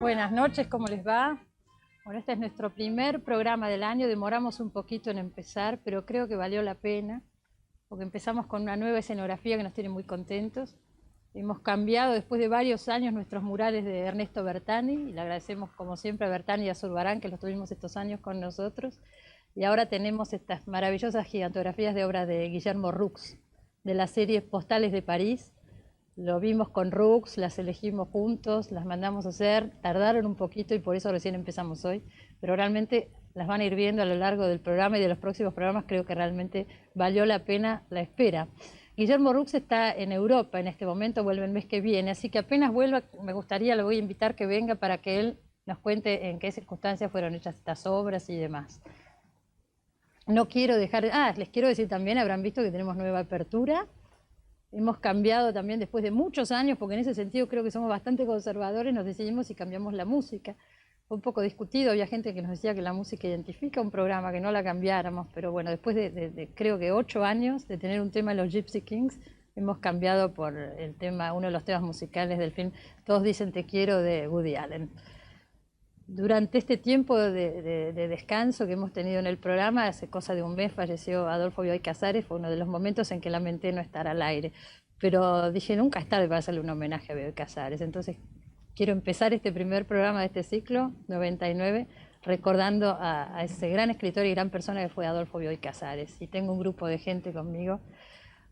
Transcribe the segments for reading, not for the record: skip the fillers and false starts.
Buenas noches, ¿cómo les va? Bueno, este es nuestro primer programa del año, demoramos un poquito en empezar, pero creo que valió la pena, porque empezamos con una nueva escenografía que nos tiene muy contentos. Hemos cambiado después de varios años nuestros murales de Ernesto Bertani, y le agradecemos como siempre a Bertani y a Zurbarán que los tuvimos estos años con nosotros. Y ahora tenemos estas maravillosas gigantografías de obras de Guillermo Roux, de la serie Postales de París. Lo vimos con Rux, las elegimos juntos, las mandamos a hacer, tardaron un poquito y por eso recién empezamos hoy, pero realmente las van a ir viendo a lo largo del programa y de los próximos programas. Creo que realmente valió la pena la espera. Guillermo Rux está en Europa en este momento, vuelve el mes que viene, así que apenas vuelva, me gustaría, lo voy a invitar que venga para que él nos cuente en qué circunstancias fueron hechas estas obras y demás. No quiero dejar, les quiero decir también, habrán visto que tenemos nueva apertura. Hemos cambiado también después de muchos años, porque en ese sentido creo que somos bastante conservadores, nos decidimos y cambiamos la música. Fue un poco discutido, había gente que nos decía que la música identifica un programa, que no la cambiáramos, pero bueno, después de creo que 8 años de tener un tema de los Gypsy Kings, hemos cambiado por el tema, uno de los temas musicales del film Todos dicen te quiero, de Woody Allen. Durante este tiempo de descanso que hemos tenido en el programa, hace cosa de un mes falleció Adolfo Bioy Casares, fue uno de los momentos en que lamenté no estar al aire, pero dije nunca es tarde para hacerle un homenaje a Bioy Casares, entonces quiero empezar este primer programa de este ciclo, 99, recordando a ese gran escritor y gran persona que fue Adolfo Bioy Casares, y tengo un grupo de gente conmigo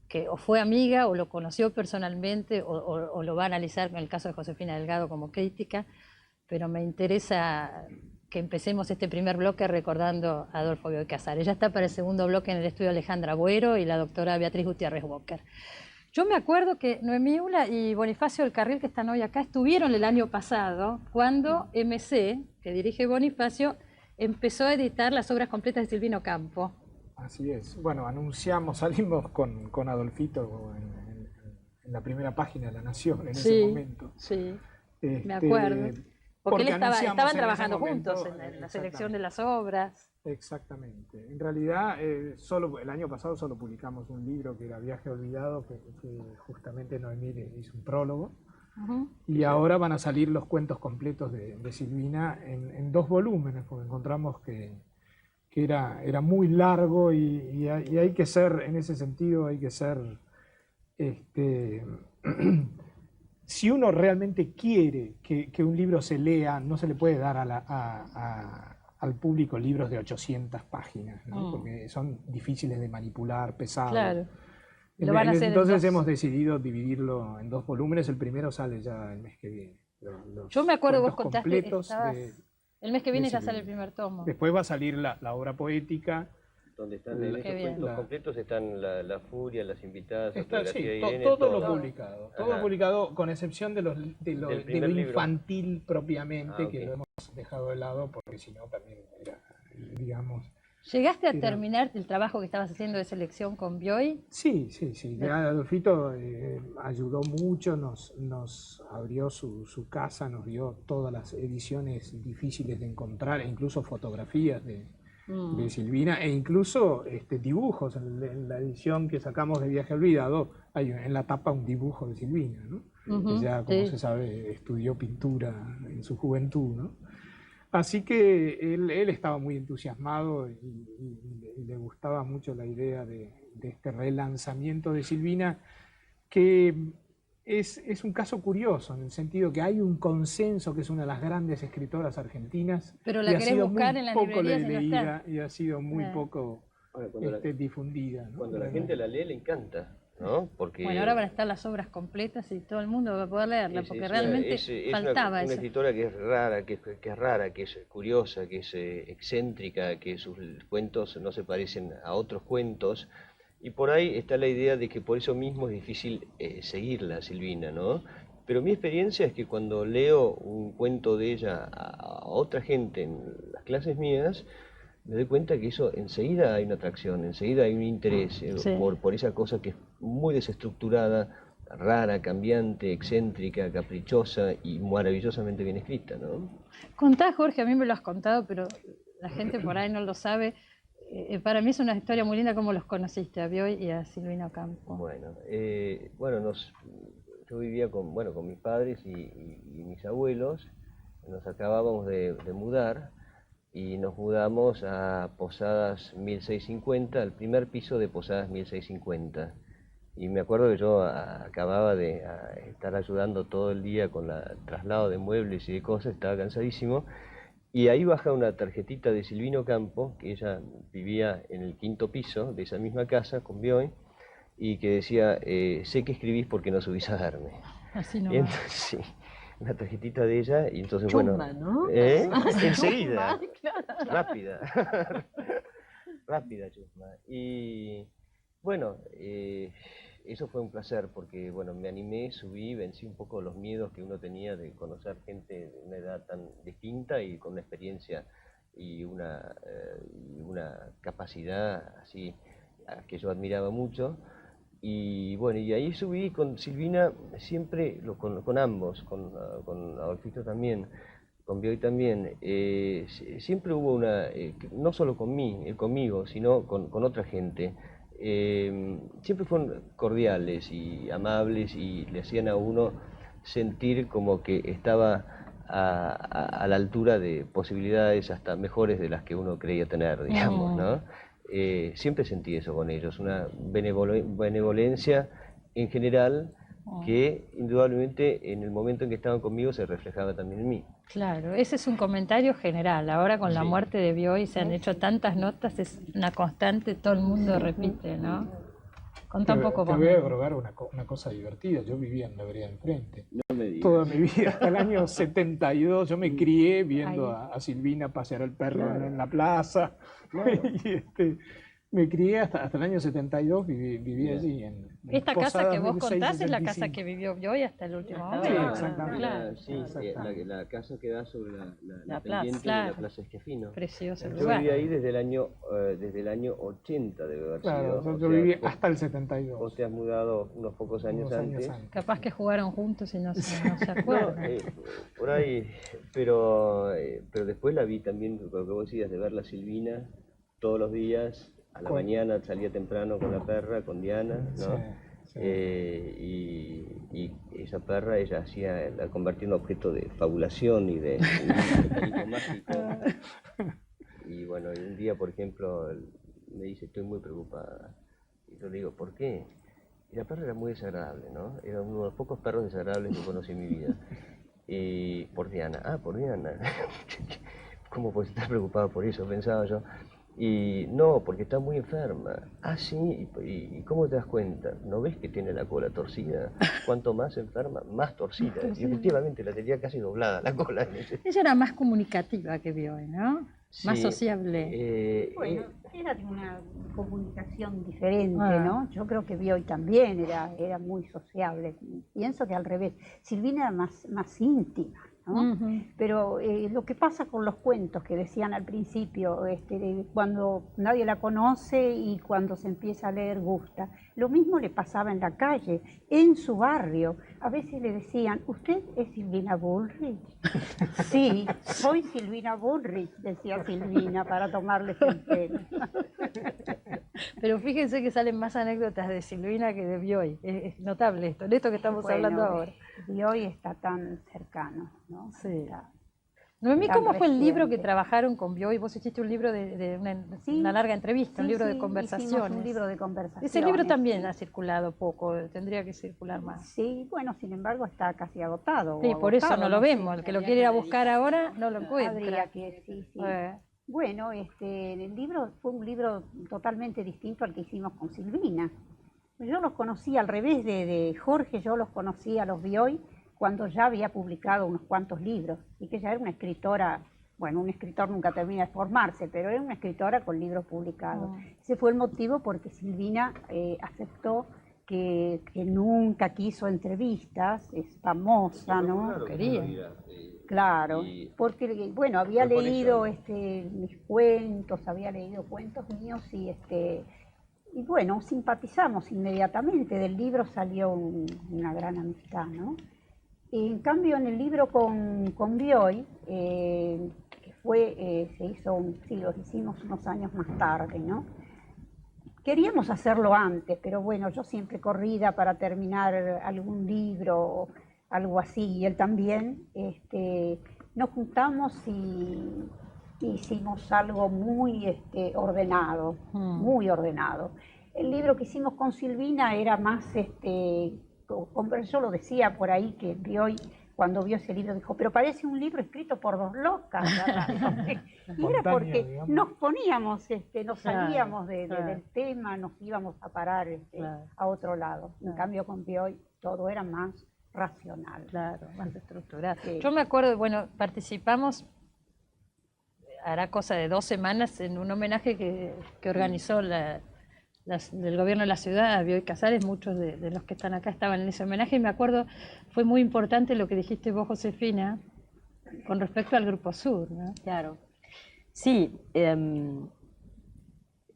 que o fue amiga o lo conoció personalmente o lo va a analizar, en el caso de Josefina Delgado, como crítica, pero me interesa que empecemos este primer bloque recordando a Adolfo Bioy Casares. Ya está para el segundo bloque en el estudio Alejandra Buero y la doctora Beatriz Gutiérrez Walker. Yo me acuerdo que Noemí Ula y Bonifacio del Carril, que están hoy acá, estuvieron el año pasado cuando MC, que dirige Bonifacio, empezó a editar las obras completas de Silvino Campo. Así es. Bueno, salimos con Adolfito en la primera página de La Nación en ese momento. Sí, me acuerdo. Porque él estaban trabajando juntos en la selección de las obras. Exactamente. En realidad, solo el año pasado solo publicamos un libro que era Viaje Olvidado, que justamente Noemí hizo un prólogo. Y ahora van a salir los cuentos completos de Silvina en 2 volúmenes, porque encontramos que era muy largo y hay que ser, en ese sentido, hay que ser... si uno realmente quiere que un libro se lea, no se le puede dar al público libros de 800 páginas, ¿no? Porque son difíciles de manipular, pesados. Claro. Entonces hemos decidido dividirlo en 2 volúmenes. El primero sale ya el mes que viene. Yo me acuerdo, vos contaste que el mes que viene ya sale el primer tomo. Después va a salir la obra poética. Donde están en estos cuentos completos están la Furia, las invitadas, todo lo publicado. Todo publicado, con excepción de lo infantil propiamente, que lo hemos dejado de lado, porque si no también era, digamos... ¿Llegaste a terminar el trabajo que estabas haciendo de selección con Bioy? Sí. Adolfito ayudó mucho, nos abrió su casa, nos dio todas las ediciones difíciles de encontrar, e incluso fotografías de Silvina, e incluso dibujos. En la edición que sacamos de Viaje Olvidado hay en la tapa un dibujo de Silvina, ¿no? Ella, como se sabe, estudió pintura en su juventud, ¿no? Así que él estaba muy entusiasmado y le gustaba mucho la idea de este relanzamiento de Silvina, que es un caso curioso, en el sentido que hay un consenso que es una de las grandes escritoras argentinas, pero la querés buscar en las librerías leída y ha sido muy poco difundida, ¿no? Cuando la gente la lee, le encanta, ¿no? Porque bueno, ahora van a estar las obras completas y todo el mundo va a poder leerla, porque realmente faltaba una escritora que es rara, que es curiosa, que es excéntrica, que sus cuentos no se parecen a otros cuentos. Y por ahí está la idea de que por eso mismo es difícil seguirla, Silvina, ¿no? Pero mi experiencia es que cuando leo un cuento de ella a otra gente en las clases mías, me doy cuenta que eso enseguida hay una atracción, enseguida hay un interés por esa cosa que es muy desestructurada, rara, cambiante, excéntrica, caprichosa y maravillosamente bien escrita, ¿no? Contá, Jorge, a mí me lo has contado, pero la gente por ahí no lo sabe. Para mí es una historia muy linda cómo los conociste, a Bioy y a Silvino Campo. Bueno, yo vivía con mis padres y mis abuelos nos acabábamos de mudar y nos mudamos a Posadas 1650, al primer piso de Posadas 1650. Y me acuerdo que yo acababa de estar ayudando todo el día con el traslado de muebles y de cosas, estaba cansadísimo. Y ahí baja una tarjetita de Silvino Campo, que ella vivía en el 5.º piso de esa misma casa con Bioy, y que decía, sé que escribís porque no subís a verme. Así Y no. entonces, sí, una tarjetita de ella, y entonces, Chumba, bueno, ¿no? enseguida, Chumba, claro. rápida, rápida chusma. Y bueno, eso fue un placer porque, bueno, me animé, subí, vencí un poco los miedos que uno tenía de conocer gente de una edad tan distinta y con una experiencia y una capacidad así que yo admiraba mucho. Y bueno, y ahí subí con Silvina siempre, con ambos, con Adolfito también, con Bioy también, siempre hubo no solo conmigo, sino con otra gente. Siempre fueron cordiales y amables y le hacían a uno sentir como que estaba a la altura de posibilidades hasta mejores de las que uno creía tener, digamos, ¿no? Siempre sentí eso con ellos, una benevolencia en general que indudablemente en el momento en que estaban conmigo se reflejaba también en mí. Claro, ese es un comentario general. Ahora con la Sí. muerte de Bioy se han hecho tantas notas, es una constante, todo el mundo repite, ¿no? Contá un poco Te vos. voy a agregar una cosa divertida. Yo vivía en la vereda enfrente. No me digas. Toda mi vida, hasta el año 72, yo me crié viendo Ahí. a Silvina pasear al perro Claro. en la plaza. Claro. Y me crié hasta el año 72, viví allí. En Esta casa Posadas que vos contás es la 1665. casa que vivió Bioy hasta el último Ah, momento. Sí, Ah, exactamente. Claro. Sí, Exactamente. la casa que da sobre la plaza, pendiente de claro. la Plaza Esquafino. Precioso el Yo lugar. viví ahí desde el año 80 debe haber Claro, sido. yo O sea, viví vos- hasta el Vos 72. te has mudado unos pocos años Unos años antes. antes. Capaz que jugaron juntos y no se No, acuerdan. por ahí, pero después la vi también, lo que vos decías, de ver la Silvina todos los días, a la Con- mañana salía temprano con la perra, con Diana, ¿no? Sí, sí. Y esa perra ella la convertía en un objeto de fabulación y de mecanismo mágico. Y bueno, y un día, por ejemplo, me dice, estoy muy preocupada. Y yo le digo, ¿por qué? Y la perra era muy desagradable, ¿no? Era uno de los pocos perros desagradables que conocí en mi vida. Y por Diana. Ah, por Diana. ¿Cómo puedes estar preocupado por eso? Pensaba yo. Y no, porque está muy enferma. Ah, sí, ¿y cómo te das cuenta? ¿No ves que tiene la cola torcida? Cuanto más enferma, más torcida. Y efectivamente la tenía casi doblada la cola. Ella era más comunicativa que Bioy, ¿no? Más Sí, sociable. Bueno, era de una comunicación diferente, Ah. ¿no? Yo creo que Bioy también era muy sociable. Pienso que al revés. Silvina era más íntima, ¿no? Ujú. Pero lo que pasa con los cuentos que decían al principio, cuando nadie la conoce y cuando se empieza a leer gusta, lo mismo le pasaba en la calle, en su barrio. A veces le decían, ¿usted es Silvina Bullrich? Sí, soy Silvina Bullrich, decía Silvina para tomarles el pelo. Pero fíjense que salen más anécdotas de Silvina que de Bioy. Es notable esto, de esto que estamos hablando ahora. Bioy está tan cercano, ¿no? Sí. Está- Noemí, tan ¿cómo fue el libro que reciente. trabajaron con Bioy? Vos hiciste un libro de Sí, una larga entrevista, un Sí, libro sí, de hicimos conversaciones. un libro de conversaciones. Ese libro también sí. ha circulado poco, tendría que circular más. Sí, bueno, sin embargo está casi agotado. Sí, o por eso agotado, no lo sé. vemos. El que lo quiere ir a buscar ahora no lo encuentra. Habría que, sí, sí. Bueno, el libro fue un libro totalmente distinto al que hicimos con Silvina. Yo los conocí al revés de Jorge, yo los conocí a los Bioy cuando ya había publicado unos cuantos libros y que ya era una escritora, bueno, un escritor nunca termina de formarse, pero era una escritora con libros publicados. Ese fue el motivo porque Silvina aceptó que nunca quiso entrevistas, es famosa, ¿no? quería. Claro, Y- porque bueno, había Fue por leído eso. mis cuentos, había leído cuentos míos y bueno, simpatizamos inmediatamente. Del libro salió una gran amistad, ¿no? En cambio, en el libro con Bioy, que sí, lo hicimos unos años más tarde, ¿no? Queríamos hacerlo antes, pero bueno, yo siempre corrida para terminar algún libro, algo así, y él también, nos juntamos y hicimos algo muy ordenado, muy ordenado. El libro que hicimos con Silvina era más, yo lo decía por ahí, que Bioy, cuando vio ese libro, dijo, pero parece un libro escrito por dos locas. Y era porque digamos, nos poníamos, nos salíamos del tema, nos íbamos a parar a otro lado. En cambio con Bioy todo era más racional. Claro, más estructurado. Sí. Yo me acuerdo, bueno, participamos, hará cosa de 2 semanas, en un homenaje que organizó del gobierno de la ciudad a Bioy Casares. Muchos de los que están acá estaban en ese homenaje, y me acuerdo, fue muy importante lo que dijiste vos, Josefina, con respecto al Grupo Sur, ¿no? Claro. Sí,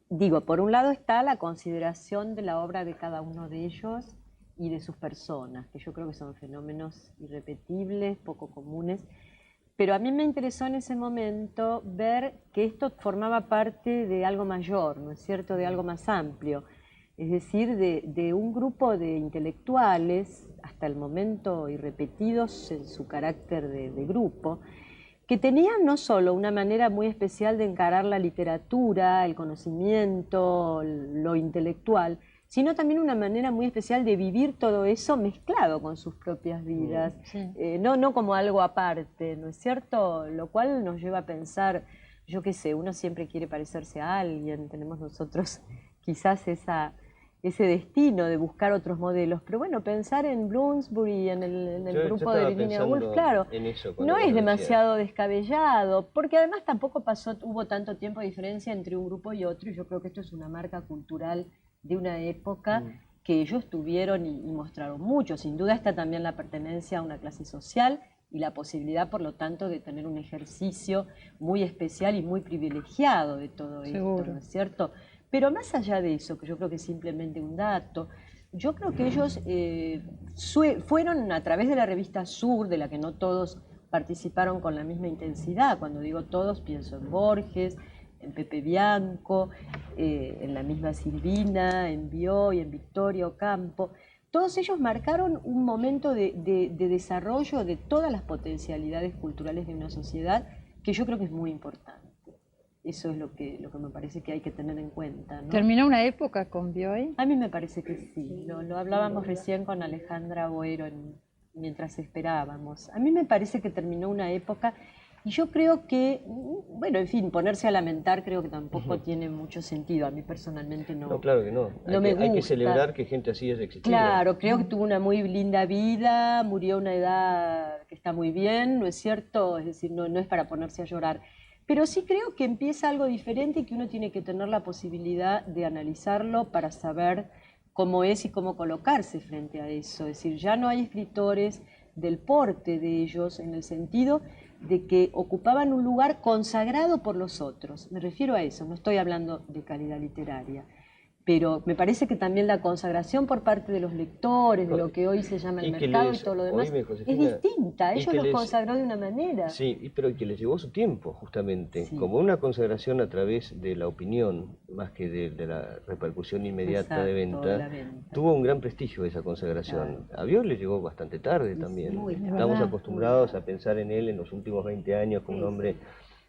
digo, por un lado está la consideración de la obra de cada uno de ellos y de sus personas, que yo creo que son fenómenos irrepetibles, poco comunes, pero a mí me interesó en ese momento ver que esto formaba parte de algo mayor, ¿no es cierto?, de algo más amplio, es decir, de un grupo de intelectuales, hasta el momento irrepetidos en su carácter de grupo, que tenían no solo una manera muy especial de encarar la literatura, el conocimiento, lo intelectual, sino también una manera muy especial de vivir todo eso mezclado con sus propias vidas, no como algo aparte, ¿no es cierto? Lo cual nos lleva a pensar, yo qué sé, uno siempre quiere parecerse a alguien, tenemos nosotros quizás ese destino de buscar otros modelos, pero bueno, pensar en Bloomsbury, en el grupo de Virginia Woolf, claro, no es demasiado descabellado, porque además tampoco hubo tanto tiempo de diferencia entre un grupo y otro, y yo creo que esto es una marca cultural de una época que ellos tuvieron y mostraron mucho. Sin duda está también la pertenencia a una clase social y la posibilidad, por lo tanto, de tener un ejercicio muy especial y muy privilegiado de todo esto, ¿no es cierto? Pero más allá de eso, que yo creo que es simplemente un dato, yo creo que ellos fueron a través de la revista Sur, de la que no todos participaron con la misma intensidad. Cuando digo todos, pienso en Borges, en Pepe Bianco, en la misma Silvina, en Bioy, en Victoria Ocampo. Todos ellos marcaron un momento de desarrollo de todas las potencialidades culturales de una sociedad que yo creo que es muy importante. Eso es lo que me parece que hay que tener en cuenta, ¿no? ¿Terminó una época con Bioy? A mí me parece que sí. Lo hablábamos recién con Alejandra Boero mientras esperábamos. A mí me parece que terminó una época. Y yo creo que, bueno, en fin, ponerse a lamentar creo que tampoco tiene mucho sentido. A mí personalmente no. No, claro que no. Hay que celebrar que gente así es existida. Claro, creo que tuvo una muy linda vida, murió a una edad que está muy bien, ¿no es cierto? Es decir, no es para ponerse a llorar. Pero sí creo que empieza algo diferente y que uno tiene que tener la posibilidad de analizarlo para saber cómo es y cómo colocarse frente a eso. Es decir, ya no hay escritores del porte de ellos en el sentido de que ocupaban un lugar consagrado por los otros. Me refiero a eso, no estoy hablando de calidad literaria. Pero me parece que también la consagración por parte de los lectores, de lo que hoy se llama el mercado y todo lo demás, es distinta. Ellos los consagró de una manera. Sí, pero que les llevó su tiempo, justamente. Sí. Como una consagración a través de la opinión, más que de la repercusión inmediata de venta, tuvo un gran prestigio esa consagración. Claro. A Bioy le llegó bastante tarde también. Estamos acostumbrados a pensar en él en los últimos 20 años como un hombre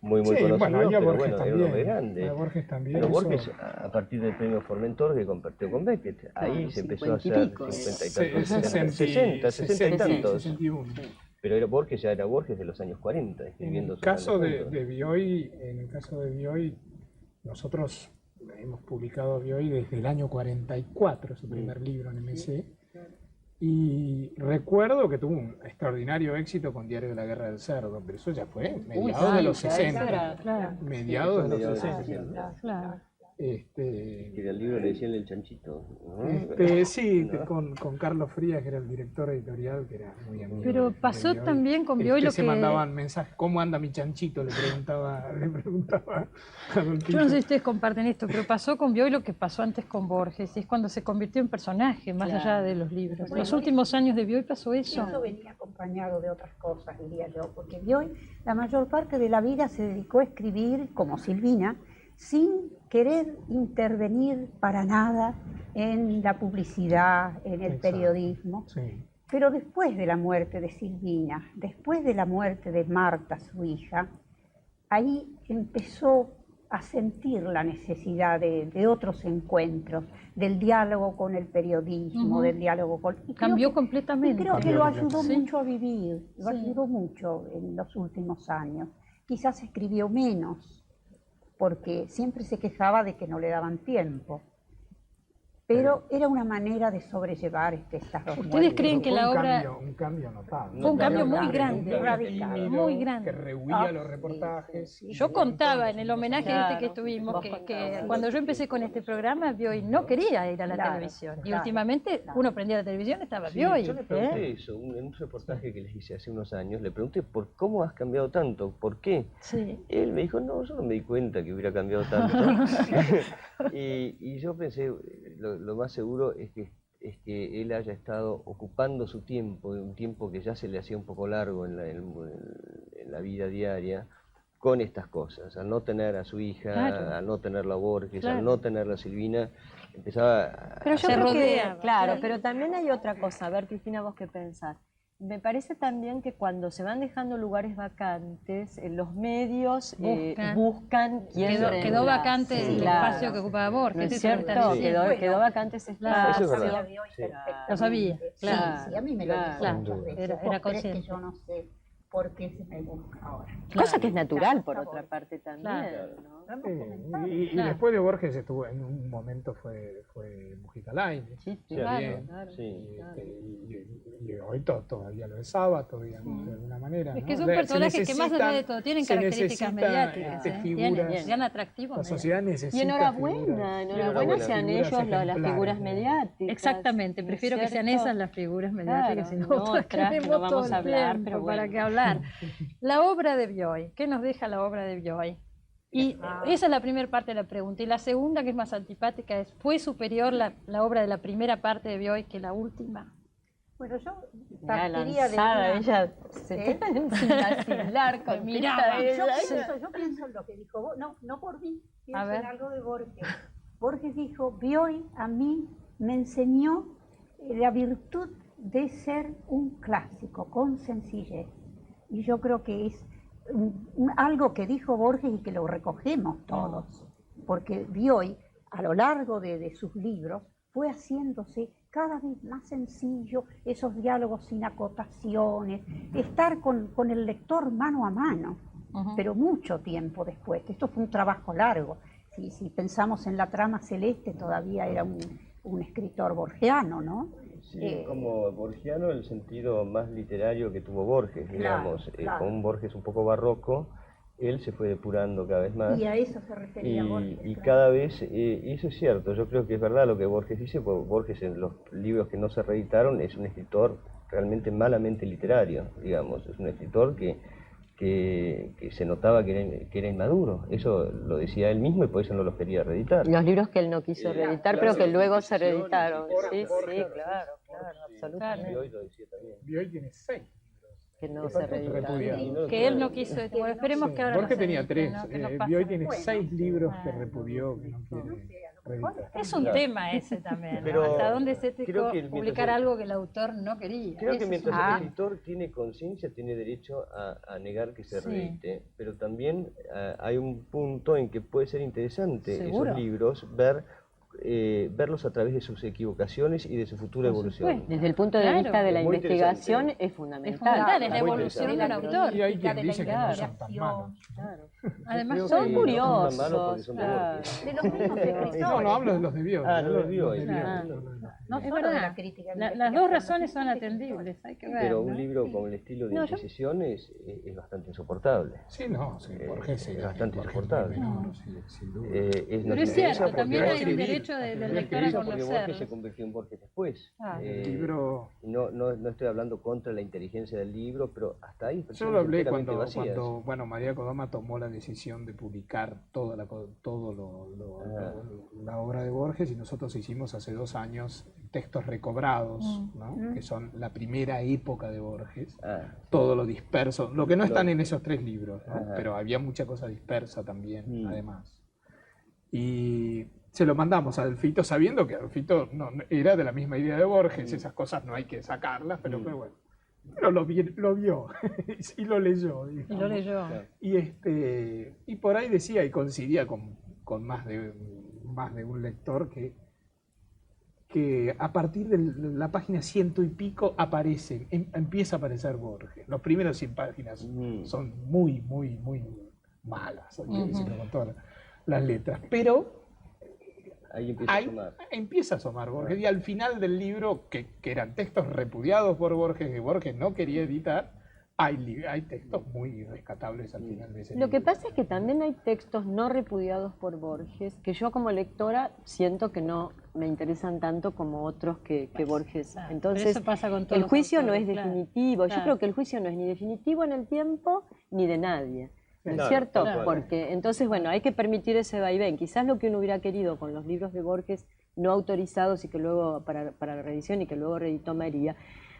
muy conocido, pero bueno, era un hombre grande. Borges también. Pero Borges, a partir del premio Formentor, que compartió con Beckett, ahí se empezó a hacer 60 y tantos. 61. Pero Borges ya era Borges de los años 40, escribiendo en el caso de Bioy, nosotros hemos publicado Bioy desde el año 44, su primer libro en MC. Y recuerdo que tuvo un extraordinario éxito con Diario de la Guerra del Cerdo, pero eso ya fue mediados de los 60. Mediados de los 60. Claro. Que al libro le decían el chanchito, ¿no? Sí, no. Con Carlos Frías, que era el director editorial, que era muy amigo. Pero pasó también con Bioy lo que... se mandaban mensajes, ¿cómo anda mi chanchito? Le preguntaba a Don Tito. Yo no sé si ustedes comparten esto, pero pasó con Bioy lo que pasó antes con Borges, y es cuando se convirtió en personaje, más allá de los libros. En los últimos años de Bioy pasó eso. Eso venía acompañado de otras cosas, diría yo, porque Bioy la mayor parte de la vida se dedicó a escribir, como Silvina, sin querer intervenir para nada en la publicidad, en el periodismo. Sí. Pero después de la muerte de Silvina, después de la muerte de Marta, su hija, ahí empezó a sentir la necesidad de otros encuentros, del diálogo con el periodismo, del diálogo con... Cambió completamente. Y creo que lo ayudó Sí. mucho a vivir, lo Sí. ayudó mucho en los últimos años. Quizás escribió menos, porque siempre se quejaba de que no le daban tiempo. Pero era una manera de sobrellevar estas dos ¿Ustedes muertes. creen que la obra Un cambio notable. fue un cambio muy Notable, grande, radical, tímido, muy grande? que rehuía los reportajes. Yo contaba en el homenaje este que Claro, tuvimos vos que contabas. cuando yo empecé con este programa, Bioy no quería ir a la Claro, televisión. Y claro, últimamente claro. uno prendía la televisión, estaba Sí, Bioy. yo le pregunté eso, en un reportaje que les hice hace unos años, le pregunté por cómo has cambiado tanto, por qué. Sí. Él me dijo, no, yo no me di cuenta que hubiera cambiado tanto. y yo pensé, lo más seguro es que él haya estado ocupando su tiempo, un tiempo que ya se le hacía un poco largo en la vida diaria, con estas cosas. Al no tener a su hija, Claro. al no tenerla a Borges, Claro. al no tenerla a Silvina, empezaba a... Pero yo Se creo rodea, que, claro, sí. pero también hay otra cosa. A ver, Cristina, ¿vos qué pensás? Me parece también que cuando se van dejando lugares vacantes, los medios buscan quién Quedó reemplace. vacante el Claro. espacio que ocupaba Borges. ¿No es eso lo está cierto? diciendo. Quedó vacante ese Claro. espacio. Eso es verdad. Sabía hoy Sí. perfectamente. Lo sabía, claro, Sí, sí, a mí me lo dijo claro. muchas veces. Era ¿Vos creés consciente. que yo no sé por qué se me busca ahora? Cosa que es natural, por Claro. otra parte también. Claro. ¿no? Lo hemos Sí, comentado. y Claro. después de Borges estuvo en un momento fue Mujica Lainez. Sí, sí, También. claro, Sí. Y, claro. y hoy todavía lo es Sábato, digamos, de alguna manera. Es ¿no? que son Se personajes que más allá de todo tienen se características necesitan, mediáticas. figuras. Tienen atractivos La mediáticos. sociedad necesita Y enhorabuena, figuras. enhorabuena sean figuras ellos las ejemplares, figuras ¿no? mediáticas. Exactamente, ¿no es prefiero que sean cierto? esas las figuras mediáticas y Claro, no no otras que otras que vemos no vamos todo el a hablar, tiempo, pero para bueno. qué hablar. La obra de Bioy, ¿qué nos deja la obra de Bioy? Y esa es la primera parte de la pregunta. Y la segunda, que es más antipática, es ¿fue superior la obra de la primera parte de Bioy que la última? Bueno, yo La partiría de lanzada, una... ella se sin vacilar con miraba. Yo pienso en lo que dijo vos, no por mí, pienso ver. en algo de Borges. Borges dijo, Bioy a mí me enseñó la virtud de ser un clásico, con sencillez. Y yo creo que es algo que dijo Borges y que lo recogemos todos, porque Bioy, a lo largo de sus libros, fue haciéndose cada vez más sencillo, esos diálogos sin acotaciones, estar con el lector mano a mano, pero mucho tiempo después. Esto fue un trabajo largo. Si pensamos en La trama celeste, todavía era un escritor borgiano, ¿no? Sí, como borgiano el sentido más literario que tuvo Borges, digamos. claro. Con un Borges un poco barroco, él se fue depurando cada vez más. Y a eso se refería Borges. Y claro. cada vez, y eso es cierto, yo creo que es verdad lo que Borges dice, porque Borges en los libros que no se reeditaron es un escritor realmente literario, digamos. Es un escritor que se notaba que era inmaduro. Eso lo decía él mismo y por eso no los quería reeditar. Los libros que él no quiso reeditar, claro, pero que luego se Inquisición, reeditaron. Sí, Borges, sí, claro, absolutamente. Y hoy lo decía también. Y hoy tiene 6. Que no Que se fueron reeditaron. repudiados. Que él no quiso. Bueno, esperemos que ahora no Borges se tenía edite, 3. ¿no? Que no pase Bioy tiene después. 6 libros que repudió, que no quiere reeditar. Es un tema ese también, ¿no? Pero ¿Hasta dónde es creo ético que mientras publicar el- algo que el autor no quería? Creo que Ese es mientras un el tema. escritor tiene conciencia, tiene derecho a negar que se Sí. reedite, pero también hay un punto en que puede ser interesante Seguro. esos libros, verlos a través de sus equivocaciones y de su futura Por evolución. supuesto. Desde el punto de Claro. vista de la Muy investigación interesante. es fundamental. Es fundamental, es la Muy evolución del interesante. autor. Y hay quien de la dice que no son tan investigación. malos. Claro. Además Creo Son que curiosos. no son tan malos porque son de claro. Borges. De los mismos escritores. No hablo de los de Bioy. Ah, no los de Bioy. Bioy, Claro. No Es solo de verdad. la crítica. de Las dos investigación, razones los son mismos atendibles, hay que ver. Pero un ¿no? libro con el estilo de No, yo- Inquisición es bastante insoportable. Sí, no, sí, Borges es bastante Borges insoportable. menor, sí, sin duda. Nos Pero es interesa cierto, porque también hay un Borges- derecho del nos lector a interesa porque Borges se conocerlo. convirtió en Borges después. Ah. El libro, No estoy hablando contra la inteligencia del libro, pero hasta ahí yo lo hablé enteramente vacías. cuando bueno, María Kodama tomó la decisión de publicar toda la obra de Borges, y nosotros hicimos hace 2 años textos recobrados, ¿no? Que son la primera época de Borges, Ah, todo lo disperso, lo que no están en esos 3 libros, ¿no? Ajá. Pero había mucha cosa dispersa también, además. Y se lo mandamos a Adolfito sabiendo que Adolfito no era de la misma idea de Borges, esas cosas no hay que sacarlas, pero bueno. Pero lo vio y lo leyó. Y lo leyó. Y por ahí decía, y coincidía con más de un lector, que a partir de la página 100 y pico empieza a aparecer Borges. Los primeros 100 páginas son muy, muy, muy malas, hay que decirlo con todas las letras. Pero ahí empieza a asomar Borges. Y al final del libro, que eran textos repudiados por Borges, que Borges no quería editar, hay textos muy rescatables al final de ese libro. Lo que pasa es que también hay textos no repudiados por Borges, que yo como lectora siento que no me interesan tanto como otros que Borges. Entonces, eso pasa con todos el juicio los no es autores, claro. definitivo. Claro. Yo creo que el juicio no es ni definitivo en el tiempo ni de nadie. ¿No es Claro, cierto? tal cual. Porque entonces, bueno, hay que permitir ese vaivén. Quizás lo que uno hubiera querido con los libros de Borges no autorizados y que luego para la reedición y que luego reeditó María,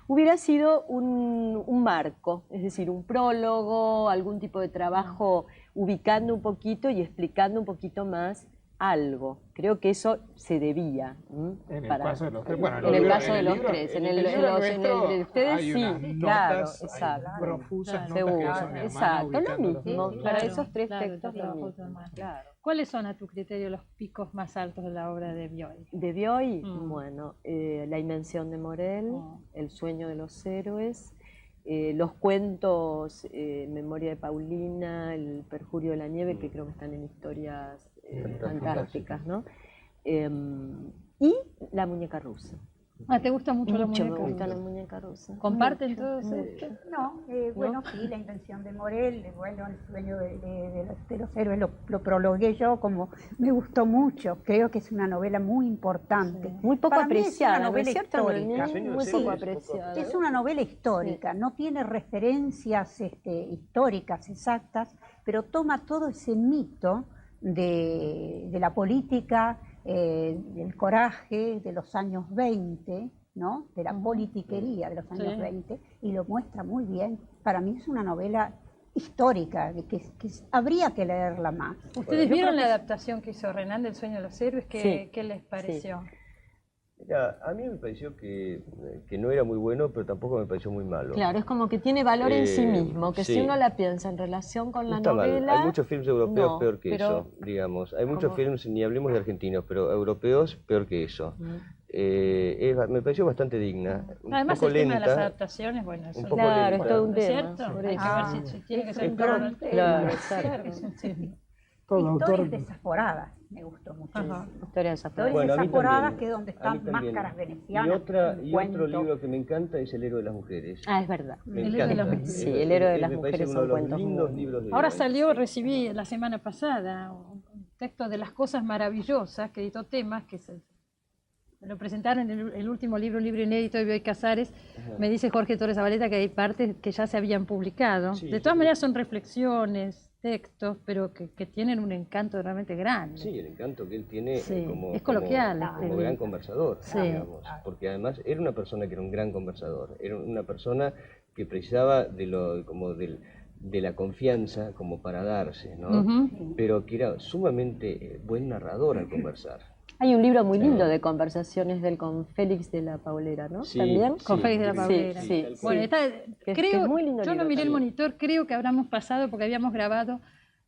hubiera sido un marco, es decir, un prólogo, algún tipo de trabajo ubicando un poquito y explicando un poquito más algo. Creo que eso se debía. En el caso de los tres. Bueno, En el caso de los tres. En En el el de ustedes hay sí, unas claro, notas, exacto. hay profusas Claro, notas que Seguro, hizo mi hermana exacto, lo ubicándolo. mismo. Sí, Para claro, esos tres claro, textos el lo trabajo de tu mismo. hermana. Claro. ¿Cuáles son, a tu criterio, los picos más altos de la obra de Bioy? De Bioy, Mm. bueno, La invención de Morel, Mm. El sueño de los héroes, los cuentos Memoria de Paulina, El perjurio de la nieve, que creo que están en historias fantásticas, ¿no? Y La muñeca rusa. ¿Te gusta mucho la Mucho muñeca? me gusta La muñeca rusa. ¿Comparten Mucho, todos mucho. No, bueno, sí, la invención de Morel, bueno, el sueño de los héroes lo prologué yo, como me gustó mucho, creo que es una novela muy importante. Muy poco Para mí apreciada, es una ¿no es novela cierto? histórica. Muy Sí, poco es poco apreciada. Es una novela histórica, no tiene referencias históricas exactas, pero toma todo ese mito de la política, del coraje de los años 20, ¿no? De la politiquería de los años Sí. 20, y lo muestra muy bien. Para mí es una novela histórica, que habría que leerla más. ¿Ustedes Yo vieron creo la que adaptación que hizo Renan del Sueño de los Héroes? Sí. ¿Qué les pareció? Mira, a mí me pareció que no era muy bueno, pero tampoco me pareció muy malo. Claro, es como que tiene valor en sí mismo, que si sí. uno la piensa en relación con No la está mal. novela... Hay muchos films europeos no, peor que pero eso, digamos. Hay muchos como- films, ni hablemos de argentinos, pero europeos peor que eso. Me pareció bastante digna, un Además, poco el tema de las lenta. adaptaciones, bueno, eso un poco Claro, lenta. es todo un ¿no es tema. cierto? Por Hay eso. que ver si tiene que ser un Claro, tema. Claro, Claro, exacto. sí. Todo autor. Historias desaforadas, me gustó mucho. Ajá. Historias Historias Bueno, a mí desaforadas, también, que es donde a mí están también. máscaras venecianas. Y otro cuento. libro que me encanta es El héroe de las mujeres. Ah, es verdad. Me El héroe de encanta. las mujeres. Sí, El héroe de las Me parece mujeres uno de son los cuentos lindos muy- libros de Ahora Bioy. salió, recibí la semana pasada un texto de Las cosas maravillosas que editó Temas, que se lo presentaron en el último libro, un libro inédito de Bioy Casares. Me dice Jorge Torres Zabaleta que hay partes que ya se habían publicado. Sí, De sí, todas sí. maneras son reflexiones, textos, pero que tienen un encanto realmente grande. Sí, el encanto que él tiene Sí, como, es coloquial, como, este como gran conversador, Sí. digamos, porque además era una persona que era un gran conversador, era una persona que precisaba de la confianza como para darse, ¿no? Ujú. Pero que era sumamente buen narrador al conversar. Hay un libro muy lindo de conversaciones de él con Félix de la Paulera, ¿no? Sí, También. Con Félix de la sí, Paulera. sí, tal cual. Bueno, está, Que es creo, muy lindo yo no libro miré el también. monitor, creo que habremos pasado porque habíamos grabado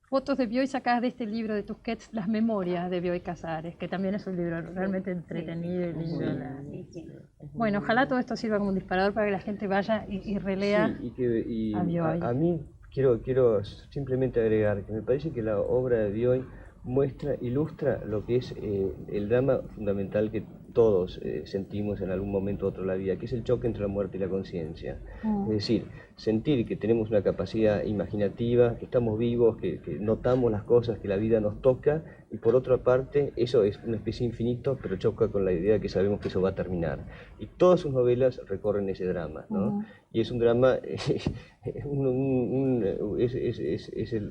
fotos de Bioy sacadas de este libro de Tusquets, Las Memorias de Bioy Casares, que también es un libro realmente entretenido y lindo. Bueno, ojalá todo esto sirva como un disparador para que la gente vaya y relea. Sí, y a Bioy. a mí quiero simplemente agregar que me parece que la obra de Bioy ilustra lo que es el drama fundamental que todos sentimos en algún momento u otro de la vida, que es el choque entre la muerte y la conciencia. Es decir, sentir que tenemos una capacidad imaginativa, que estamos vivos, que notamos las cosas, que la vida nos toca, y por otra parte, eso es una especie de infinito, pero choca con la idea de que sabemos que eso va a terminar. Y todas sus novelas recorren ese drama, ¿no? Y es un drama,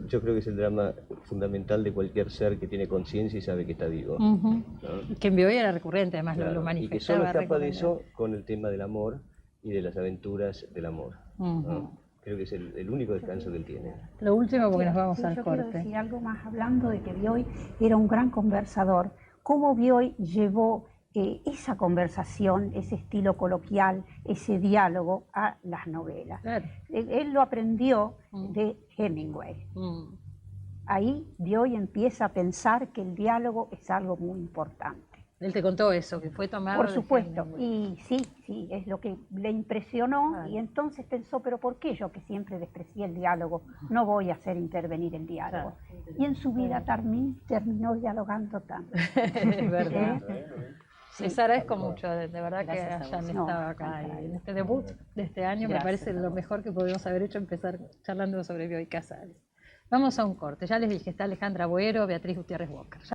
yo creo que es el drama fundamental de cualquier ser que tiene conciencia y sabe que está vivo. Ujú. ¿no? Que en Bioy era recurrente, además Claro, lo y que solo manifestaba. escapa de recurrente. eso con el tema del amor y de las aventuras del amor. Ujú. ¿no? Creo que es el único descanso que él tiene. Lo último porque nos vamos Sí, al yo quiero corte. decir algo más, hablando de que Bioy era un gran conversador. Cómo Bioy llevó esa conversación, ese estilo coloquial, ese diálogo a las novelas. Claro. Él lo aprendió de Hemingway. Ahí Bioy empieza a pensar que el diálogo es algo muy importante. Él te contó eso, que fue tomado. Por de supuesto, Hemingway. y sí, es lo que le impresionó, y entonces pensó, pero ¿por qué yo que siempre desprecié el diálogo no voy a hacer intervenir el diálogo? Y en su vida terminó dialogando tanto. Es verdad. Sí. Les agradezco mucho, de verdad que Gracias a hayan vos. estado No, acá. al Y en este debut de este año me Gracias parece a lo vos. mejor que podríamos haber hecho, empezar charlando sobre Bioy Casares. Vamos a un corte. Ya les dije, está Alejandra Boero, Beatriz Gutiérrez Walker.